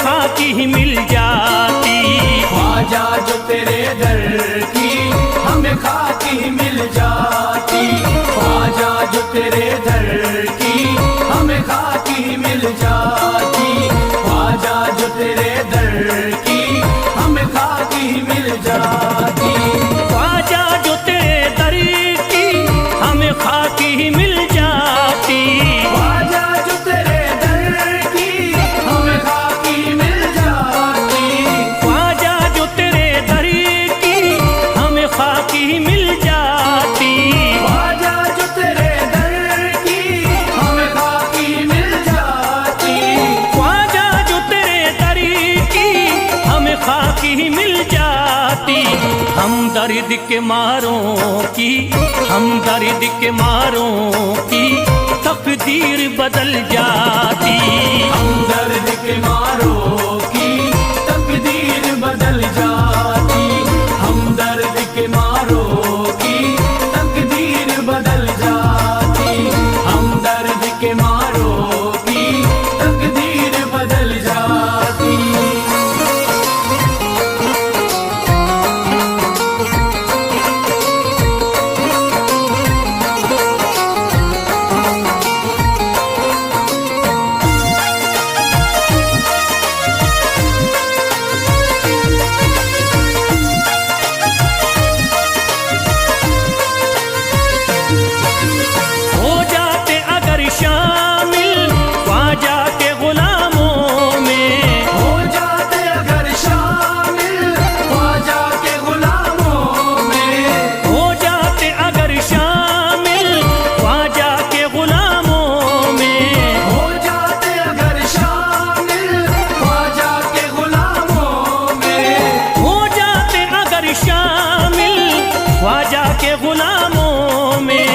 खाकी ही मिल जाती। ख्वाजा जो तेरे दर की हमें खाकी ही मिल जाती। ख्वाजा जो तेरे दर की हमें खाकी ही मिल जाती। ख्वाजा जो तेरे दर की हमें खाकी ही मिल जाती। ख्वाजा जो तेरे दर की हमें खाकी ही मिल जाती। ख्वाजा जो तेरे दर की हमें खाकी मिल जाती। ख्वाजा जो तेरे दर की हमें खाकी ही मिल जाती। ख्वाजा जो तेरे दर की हमें खाकी मिल जाती। ख्वाजा जो तेरे दर की हमें खाकी ही मिल जाती। हम दर्द के मारों की, हम दर्द के मारों की तकदीर बदल जाती। हम दर्द के मारों की तकदीर बदल जाती। हम दर्द के मारों की तकदीर बदल जाती। हम दर्द के मारों की तकदीर बदल जाती। हो जाते अगर शामिल ख्वाजा के गुलामों में। हो जाते अगर शामिल ख्वाजा के गुलामों में। हो जाते अगर शामिल ख्वाजा के गुलामों में। हो जाते अगर शामिल ख्वाजा के गुलामों में। हो जाते अगर शामिल ख्वाजा के गुलामों में।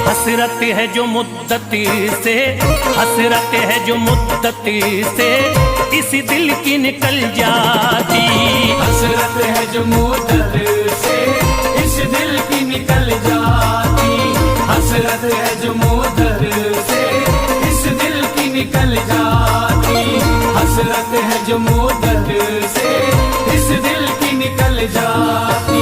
हसरत है जो मुद्दती से, हसरत है जो मुद्दती से इस दिल की निकल जाती। हसरत है जो मुद्दत से इस दिल की निकल जाती। हसरत है जो मुद्दत से इस दिल की निकल जाती। हसरत है जो मुद्दत से इस दिल की निकल जाती।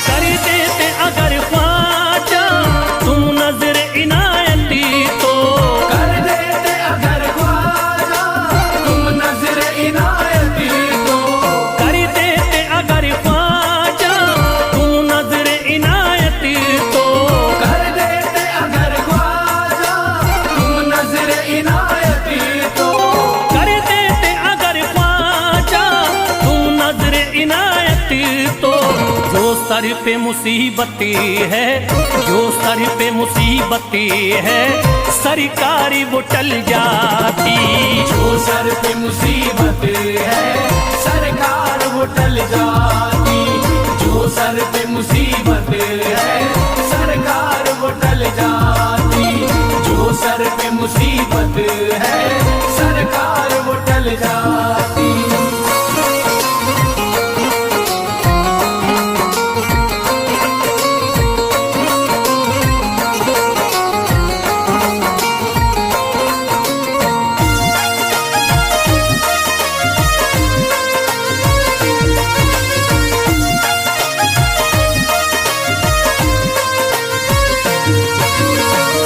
कर देते अगर ख्वाजा तुम नजर इनायती तो। कर देते अगर ख्वाजा तुम नजर इनायती तो। कर देते अगर ख्वाजा तुम नजर इनायती तो। कर देते अगर ख्वाजा तुम नजर इनायती तो। कर देते अगर ख्वाजा तुम नजर इनायती तो। जो सर पे मुसीबती है, जो सर पे मुसीबती है सरकारी वो टल जाती। जो सर पे मुसीबत है सरकार वो टल जाती। जो सर पे मुसीबत है सरकार वो टल जाती। जो सर पे मुसीबत है सरकार वो टल जाती।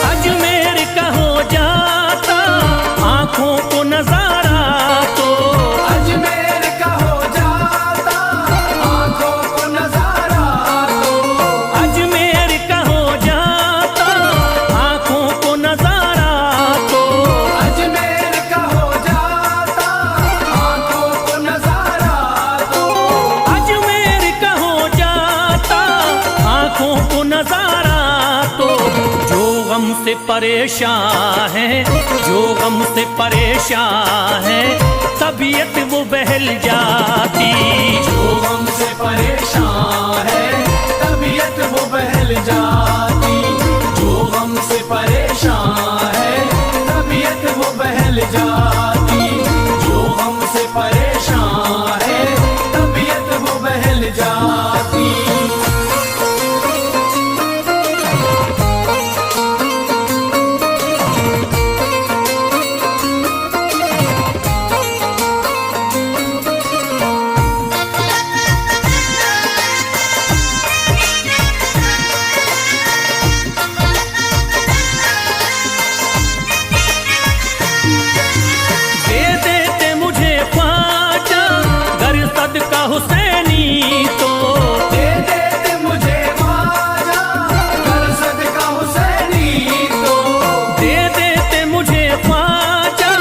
अजमेर का हो जाता आंखों को नजारा तो। अजमेर का हो जाता आंखों को नजारा तो। अजमेर का हो जाता आंखों को नजारा तो। अजमेर का हो जाता आंखों को नजारा तो। अजमेर का हो जाता आंखों को नजारा तो। जो गम से परेशान है, जो गम से परेशान है तबीयत वो बहल जाती। जो गम से परेशान है तबीयत वो बहल जाती, जो हमसे परेशान है तबीयत वो बहल जाती, जो हमसे परेशान है तबीयत वो बहल जाती। हुसैनी तो दे देते मुझे ख्वाजा, कर सदका हुसैनी तो दे देते मुझे ख्वाजा,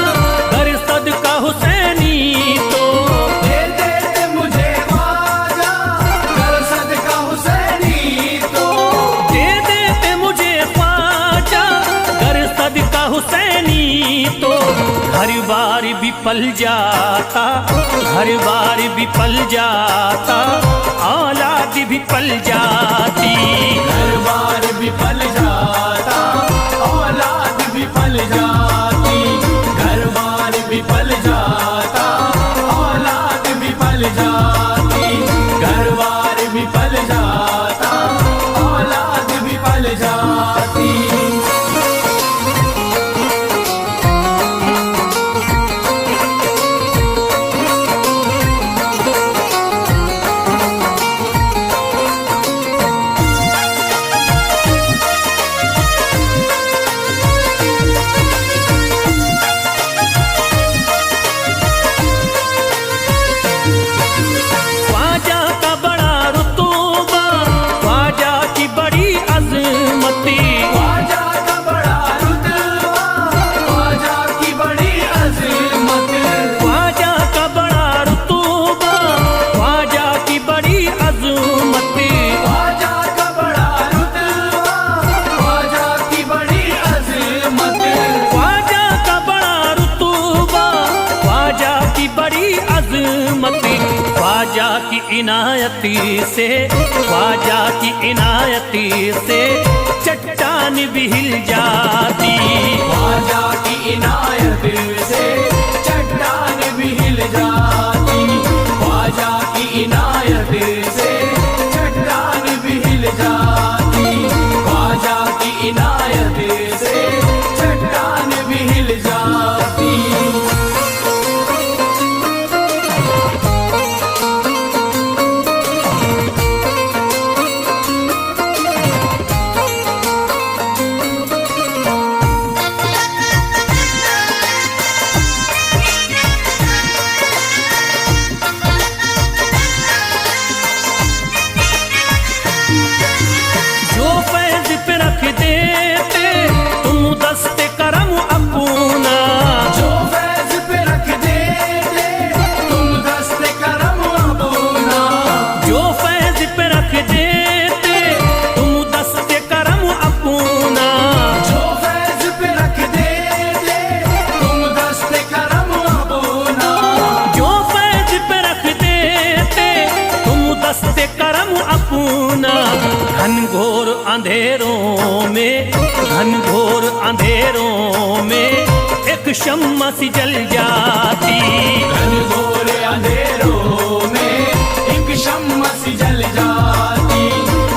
कर सदका हुसैनी तो दे देते मुझे ख्वाजा, कर सदका हुसैनी तो दे देते मुझे ख्वाजा, कर सदका हुसैनी तो घर बार भी पल जाता, घर बार भी पल जाता, औलाद भी पल जाती, घर बार भी पल जाता, औलाद भी पल जाती, घर बार भी पल जाता, औलाद भी पल जाती, घर बार भी पल जाता, औलाद भी पल जाती। ख्वाजा की इनायती से, ख्वाजा की इनायती से चट्टान भी हिल जाती, ख्वाजा की इनायत से चट्टान भी हिल जाती, ख्वाजा की इनायत से चट्टान भी हिल जाती, ख्वाजा की इनायत से चट्टान भी हिल जाती। घनघोर अंधेरों में, घनघोर अंधेरों में एक शम्मा सी जल जाती, घनघोर अंधेरों में एक शम्मा सी जल जाती,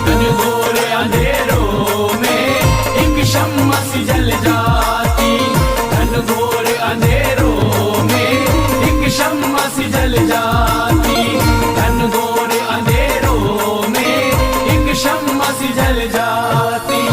घनघोर अंधेरों में एक शम्मा सी जल जाती, घनघोर अंधेरों में एक शम्मा सी जल जाती, घनघोर अंधेरों में एक शम्मा सी जल जाती।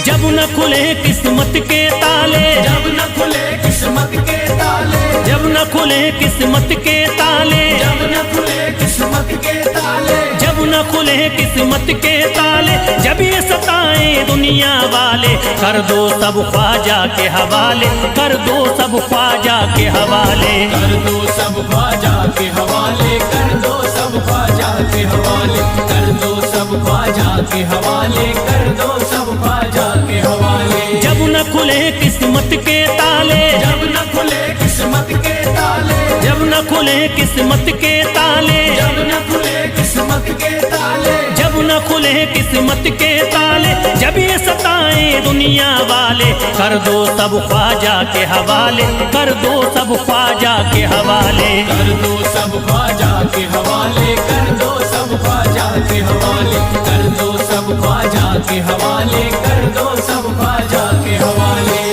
जब न खुले किस्मत के ताले, जब न खुले किस्मत के ताले, जब न खुले किस्मत के ताले, जब न खुले किस्मत के ताले, जब न न खुले किस्मत के ताले, जब ये सताए दुनिया वाले, कर दो सब ख्वाजा के हवाले, कर दो सब ख्वाजा के हवाले, कर दो सब ख्वाजा के हवाले, कर दो सब ख्वाजा के हवाले, कर दो सब ख्वाजा के हवाले, कर दो सब ख्वाजा के हवाले। जब न खुले किस्मत के ताले, जब न खुले किस्मत के ताले, जब न खुले किस्मत के ताले, जब न खुले किस्मत के ताले, जब न खुले किस्मत के ताले, जब ये सताए दुनिया वाले, कर दो सब ख्वाजा के हवाले, कर दो सब ख्वाजा के हवाले, कर दो सब ख्वाजा के हवाले, कर दो सब ख्वाजा के हवाले, कर दो सब ख्वाजा के हवाले, कर दो सब ख्वाजा के हवाले।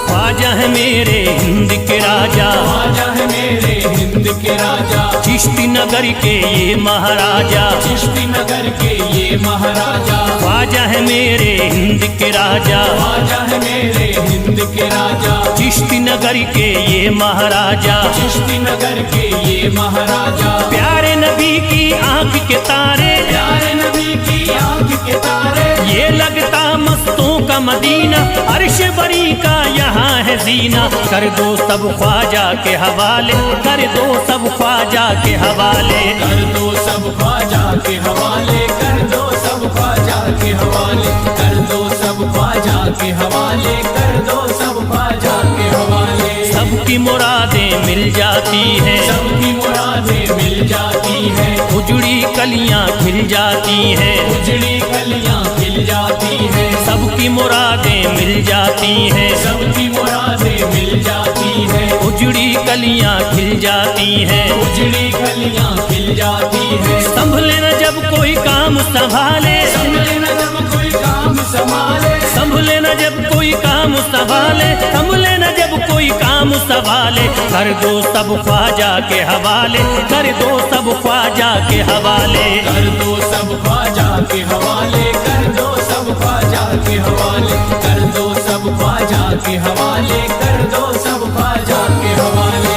ख्वाजा है मेरे हिंद के राजा, ख्वाजा है मेरे हिंद के राजा, चिश्ती नगर के ये महाराजा, चिश्ती नगर के ये महाराजा, ख्वाजा है मेरे हिंद के राजा, ख्वाजा है मेरे हिंद के राजा, चिश्ती नगर के ये महाराजा, चिश्ती नगर के ये महाराजा, प्यारे नबी की आंख के तारे, प्यारे नबी की आंख के तारे, ये लगता मस्तों का मदीना, अर्श बरी का यहाँ है जीना, कर दो सब ख्वाजा के हवाले, कर दो सब ख्वाजा के हवाले, कर दो सब ख्वाजा के हवाले, कर दो सब ख्वाजा के हवाले, कर दो सब ख्वाजा के हवाले, कर दो सब ख्वाजा के हवाले। सबकी मुरादें मिल जाती हैं, सबकी मुरादें मिल जाती हैं, उजड़ी कलियां खिल जाती हैं, उजड़ी कलियां खिल जाती हैं, सबकी मुरादें मिल जाती हैं, सबकी मुरादें मिल जाती हैं, उजड़ी कलियां खिल जाती हैं, उजड़ी कलियां खिल जाती हैं। संभले न जब कोई काम संभाले, संभले न जब कोई काम संभाले, संभले न जब कोई काम संभाले, संभले न जब कोई काम संभाले, कर दो सब ख्वाजा के हवाले, कर दो सब ख्वाजा के हवाले, कर दो सब ख्वाजा के हवाले, कर दो सब ख्वाजा के हवाले, कर दो सब ख्वाजा के हवाले, कर दो सब ख्वाजा के हवाले।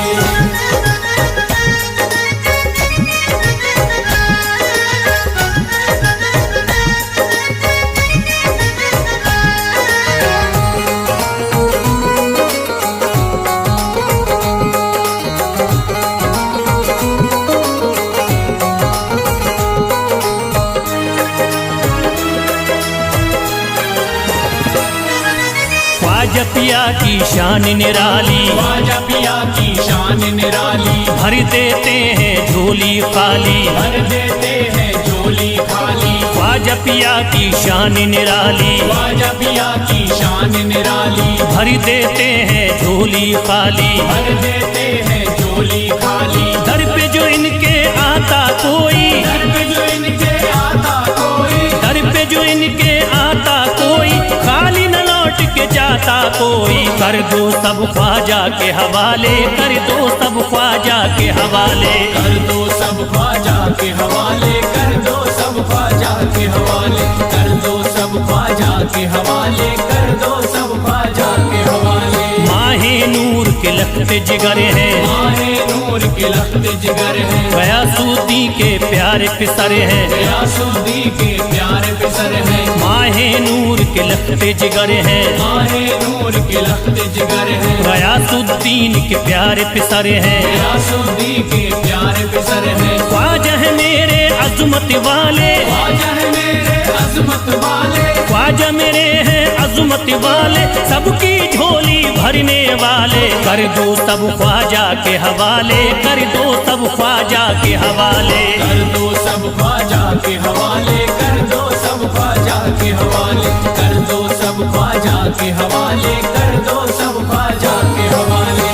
ख्वाजा पिया की शान निराली, ख्वाजा पिया की शान निराली, भर देते हैं झोली खाली, भर देते हैं झोली खाली, ख्वाजा पिया की शान निराली, ख्वाजा पिया की शान निराली, भर देते हैं झोली खाली, भर देते हैं झोली खाली, दर पे जो इनके आता कोई, दर पे जो इनके आता कोई, दर पे जो इनके आता कोई, खाली न लौट के जाता कोई, कर दो सब ख्वाजा के हवाले, कर दो सब ख्वाजा के हवाले, कर दो सब ख्वाजा के हवाले, कर दो सब ख्वाजा के हवाले, कर दो सब ख्वाजा के हवाले, कर दो सब ख्वाजा के हवाले। माहे नूर के लखते जिगर हैं, माहे नूर के लखते जिगर हैं, गयासुद्दीन के प्यारे पिसर हैं, गयासुद्दीन के प्यारे पिसर हैं, माहे नूर के लखते जिगर हैं, माहे नूर के लखते जिगर हैं, गयासुद्दीन के प्यारे पिसर हैं, गयासुद्दीन के प्यारे पिसर हैं। ख्वाजा है मेरे अज़मत वाले, ख्वाजा है मेरे अज़मत वाले, ख्वाजा मेरे हैं अज़मत वाले, सबकी झोली भरने वाले, कर दो सब ख्वाजा के हवाले, कर दो सब ख्वाजा के हवाले, कर दो सब ख्वाजा के हवाले, कर दो सब ख्वाजा के हवाले, कर दो सब ख्वाजा के हवाले, कर दो सब ख्वाजा के हवाले।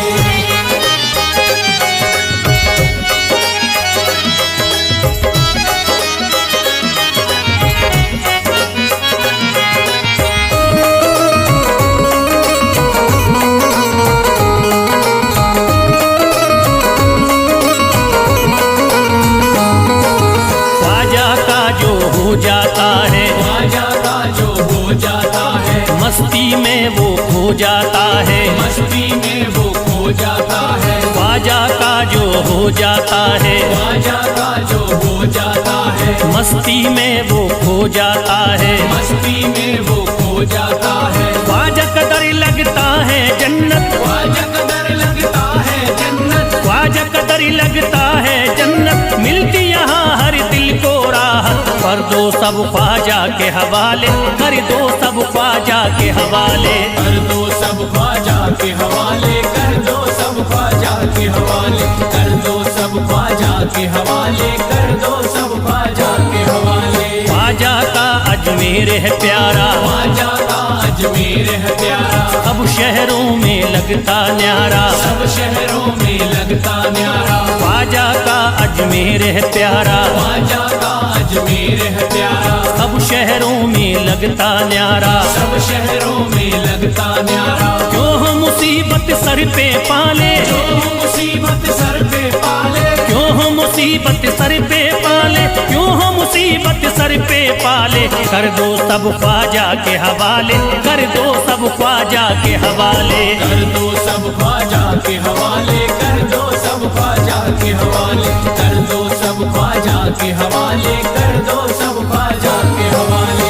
मस्ती में वो खो जाता है, मस्ती में वो खो जाता है, ख्वाजा का जो हो जाता है, ख्वाजा का जो हो जाता है, मस्ती में वो खो जाता है, मस्ती में वो खो जाता है, ख्वाजा कदर लगता है जन्नत, ख्वाजा कदर लगता है जन्नत, ख्वाजा कदर लगता है जन्नत, मिलती यहाँ हर दिल को राहत, कर दो सब ख्वाजा के हवाले, कर दो सब ख्वाजा के हवाले, कर दो सब ख्वाजा के हवाले, कर दो सब ख्वाजा के हवाले, कर दो सब ख्वाजा के हवाले, कर दो सब ख्वाजा के हवाले। ख्वाजा का अजमेर है प्यारा, ख्वाजा का अजमेर है प्यारा, अब शहरों में लगता न्यारा, सब शहरों में लगता न्यारा, ख्वाजा का अजमेर है प्यारा, ख्वाजा का अजमेर है प्यारा, अब शहरों में लगता न्यारा, सब शहरों में लगता न्यारा, क्यों हो मुसीबत सर पे पाले, जो मुसीबत सर पे पाले, क्यों हो मुसीबत सर पे पाले, क्यों हो मुसीबत सर पे पाले, कर दो सब ख्वाजा के हवाले, कर दो सब ख्वाजा के हवाले, कर दो सब ख्वाजा के हवाले, कर दो सब ख्वाजा के हवाले, कर दो सब ख्वाजा के हवाले, कर दो सब ख्वाजा के हवाले।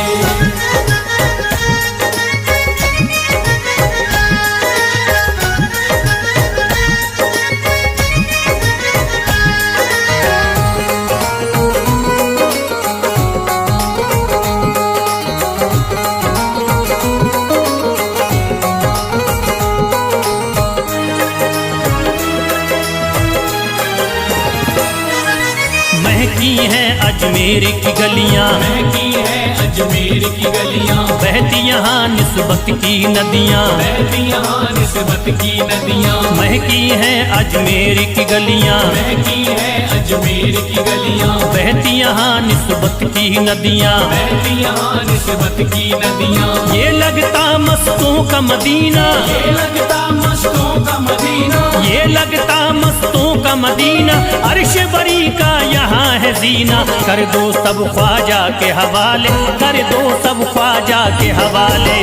महकी हैं अजमेर की गलियां, महकी है अजमेर की गलियां, बहती यहाँ निस्बत की नदियाँ, बहती यहाँ निस्बत की नदियां, महकी हैं अजमेर की गलियाँ, महकी है अजमेर की गलियां, बहती यहाँ निस्बत की नदियाँ, बहती यहाँ निस्बत की नदियां, ये लगता मस्तों का मदीना, ये लगता मस्तों का मदीना, ये लगता मस्तों का मदीना, अर्श बरी का यहाँ है जीना, कर दो सब ख्वाजा के हवाले, कर दो सब ख्वाजा के हवाले।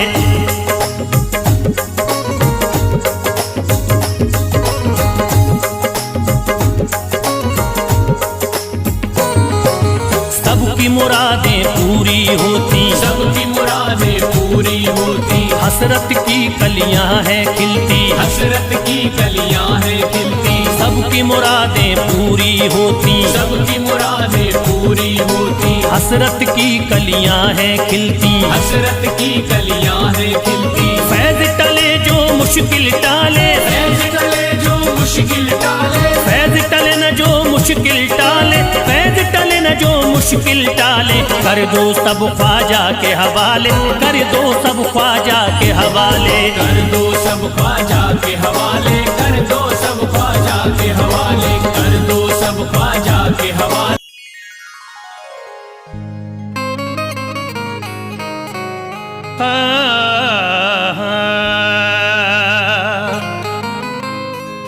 सबकी मुरादें पूरी होती, सबकी मुरादें पूरी होती, हसरत की कलियां हैं खिलती, हसरत की कलियां हैं खिलती, सबकी मुरादें पूरी होती, सबकी मुरादें पूरी होती, हसरत की कलियां हैं खिलती, हसरत की कलियां हैं खिलती, फैज टले जो मुश्किल टाले, फैज टले जो मुश्किल टाले, फैज टले न जो मुश्किल टाले, फैज टले न जो मुश्किल टाले, कर दो सब ख्वाजा के हवाले, कर दो सब ख्वाजा के हवाले, कर दो सब ख्वाजा के हवाले, कर दो सब ख्वाजा के हवाले, कर दो सब ख्वाजा के हवाले।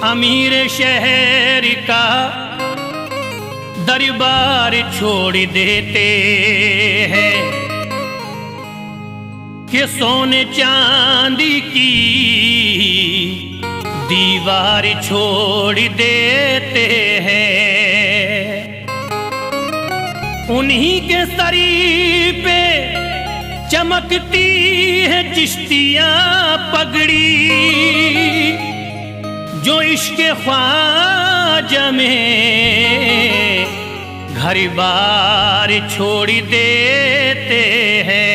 अमीर शहर का दरबार छोड़ देते हैं कि सोने चांदी की दीवार छोड़ देते हैं, उन्हीं के सरी पे चमकती है चिश्तियां पगड़ी, जो इश्क ख्वाजा में घर बार छोड़ देते हैं।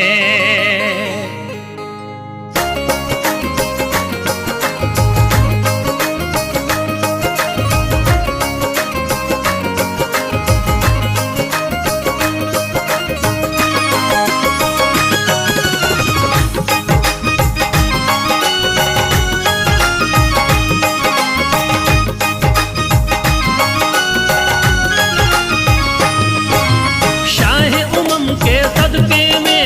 शाह उमम के सदके में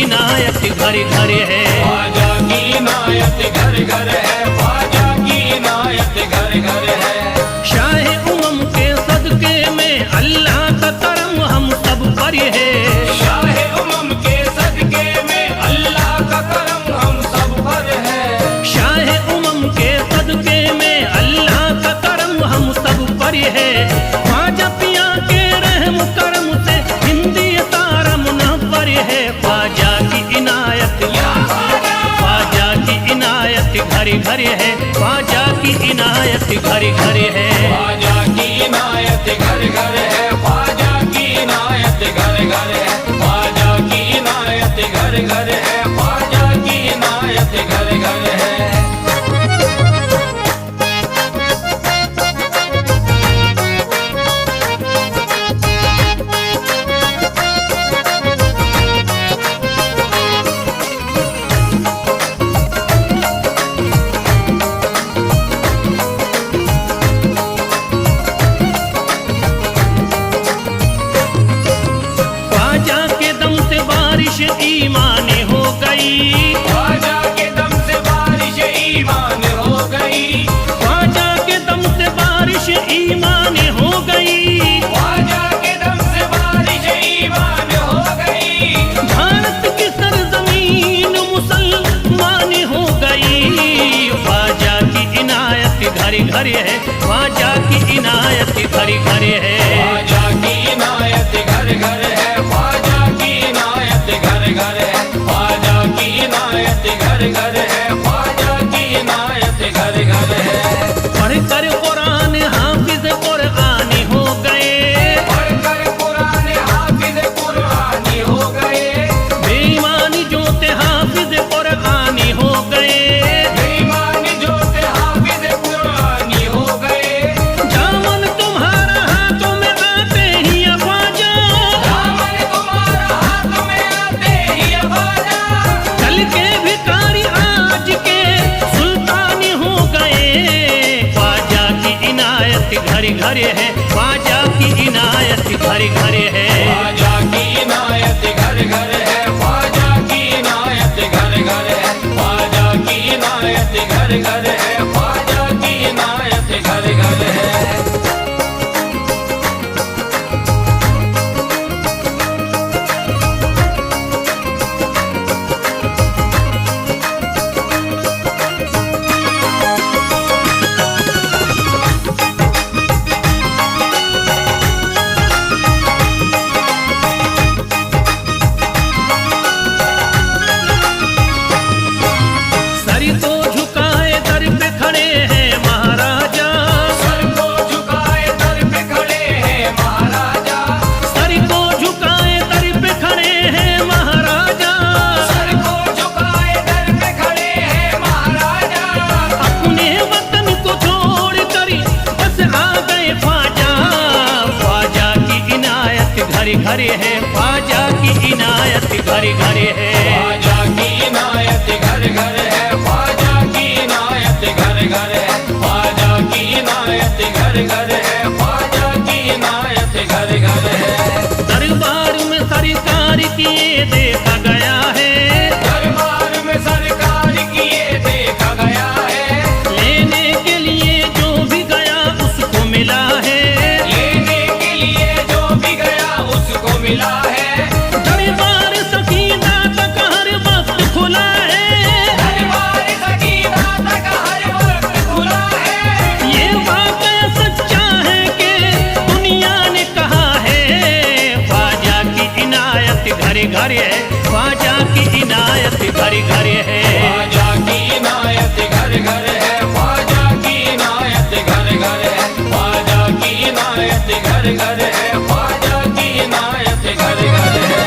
इनायत घर घर है। ख्वाजा की इनायत घर घर है, ख्वाजा की इनायत घर घर है। शाहे उमम के सदके में अल्लाह का करम हम सब पर है। शाहे उमम के सदके में अल्लाह का करम हम सब पर है। शाहे उमम के सदके में अल्लाह का करम हम सब पर है। ख्वाजा पिया के रहम करम से हिंदी तारा मुनव्वर है। ख्वाजा की इनायत, ख्वाजा की इनायत घर घर है, ख्वाजा की इनायत घर घर है। ख्वाजा की इनायत घर घर है, ख्वाजा की इनायत घर घर है। ख्वाजा की इनायत घर घर है, ख्वाजा की इनायत घर घर है। ख्वाजा के दम से बारिश ईमान हो गई। ख्वाजा के दम से बारिश ईमान हो गई। ख्वाजा के दम से बारिश ईमान हो गई। ख्वाजा के दम से बारिश ईमान हो गई। भारत की सरजमीन मुसलमान हो गई। ख्वाजा की इनायत घर घर है, ख्वाजा की इनायत घर घर है। ख्वाजा की इनायत घर घर है, ख्वाजा की इनायत घर घर है। ख्वाजा की इनायत घर घर है, ख्वाजा की इनायत घर घर है। पढ़कर कुरान हाफिज कुरानी हो गए। पढ़कर कुरान हाफिज कुरानी हो गए। बेईमानी जोते हाफिज कुरानी हो गए। बेईमानी जोते हाफिज कुरानी हो गए। दामन तुम्हारा हाथों में आते ही ख्वाजा, दामन तुम्हारा हाथ में आते ही ख्वाजा। कल के भिखारी आज के सुल्तानी हो गए। ख्वाजा की इनायत घर घर है, ख्वाजा की इनायत घर घर है। ख्वाजा की इनायत घर घर है, ख्वाजा की इनायत घर घर है। ख्वाजा की इनायत घर घर है, ख्वाजा की इनायत घर घर है। सर को झुकाए दर पे खड़े हैं महाराजा। सर को झुकाए दर पे खड़े हैं महाराजा। सर को झुकाए दर पे खड़े हैं महाराजा। सर को झुकाए दर पे खड़े हैं महाराजा। अपने वतन को छोड़ कर बस आ गए ख्वाजा। ख्वाजा की इनायत घर घर है, ख्वाजा की इनायत घर घर है। ख्वाजा की इनायत घर घर है, ख्वाजा की इनायत घर घर है। ख्वाजा की इनायत घर घर है, ख्वाजा की इनायत घर घर है। दरबार में सरकार किए देखा गया है। दरबार में सरकार किए देखा गया है। लेने के लिए जो भी गया उसको मिला है। लेने के लिए जो भी गया उसको मिला है। दरबार सकीना तक हर वक्त खुला है। दरबार सकीना तक हर वक्त खुला है। ये वाकया सच्चा है कि दुनिया ने कहा है। ख्वाजा की इनायत घर घर है, ख्वाजा की इनायत घर घर है। ख्वाजा की इनायत घर घर है, ख्वाजा की इनायत घर घर है। ख्वाजा की इनायत घर घर है, ख्वाजा की इनायत घर घर है।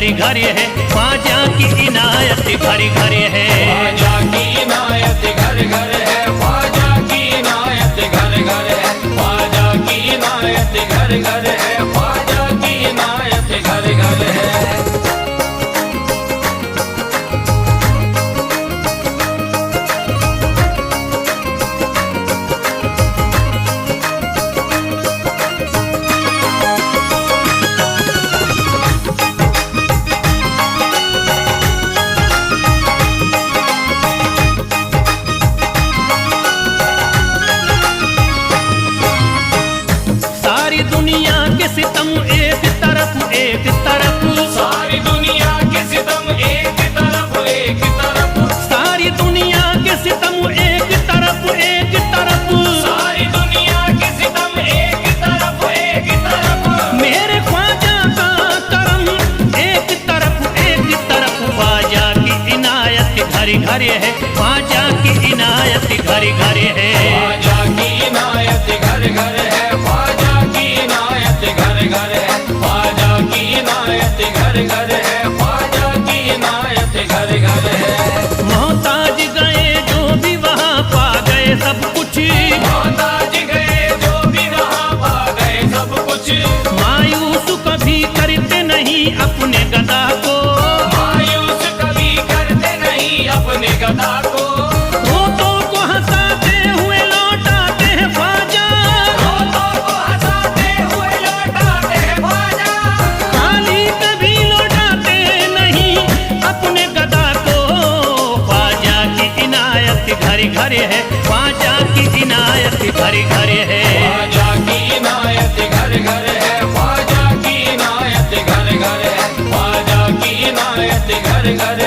घर घर है, ख्वाजा की इनायत घर घर है। ख्वाजा की इनायत घर घर है, ख्वाजा की इनायत घर घर है, ख्वाजा की इनायत घर घर है, ख्वाजा की इनायत घर घर है। सारी दुनिया के सितम एक तरफ एक तरफ, सारी दुनिया के सितम एक तरफ एक तरफ, सारी दुनिया के सितम एक तरफ एक तरफ, सारी दुनिया के सितम एक तरफ एक तरफ। मेरे ख्वाजा का करम एक तरफ एक तरफ, ख्वाजा की इनायत घर घर है, ख्वाजा की इनायत घर घर है। ख्वाजा की इनायत घर घर है, ख्वाजा की इनायत घर घर है, ख्वाजा की इनायत घर घर है, ख्वाजा की इनायत घर घर है। मोहताज गए जो भी वहाँ पा गए सब कुछ, मोहताज गए जो भी वहाँ पा गए सब कुछ, मायूस कभी करते नहीं अपने गदा को, मायूस कभी करते नहीं अपने गदा को, रोतों को हंसाते हुए लौटाते हैं ख्वाजा, रोतों को हंसाते हुए लौटाते हैं ख्वाजा, खाली कभी लौटाते नहीं अपने गदा को। ख्वाजा की इनायत घर घर है, ख्वाजा की इनायत घर घर है। ख्वाजा की इनायत घर घर है, ख्वाजा की इनायत घर घर है, ख्वाजा की इनायत घर घर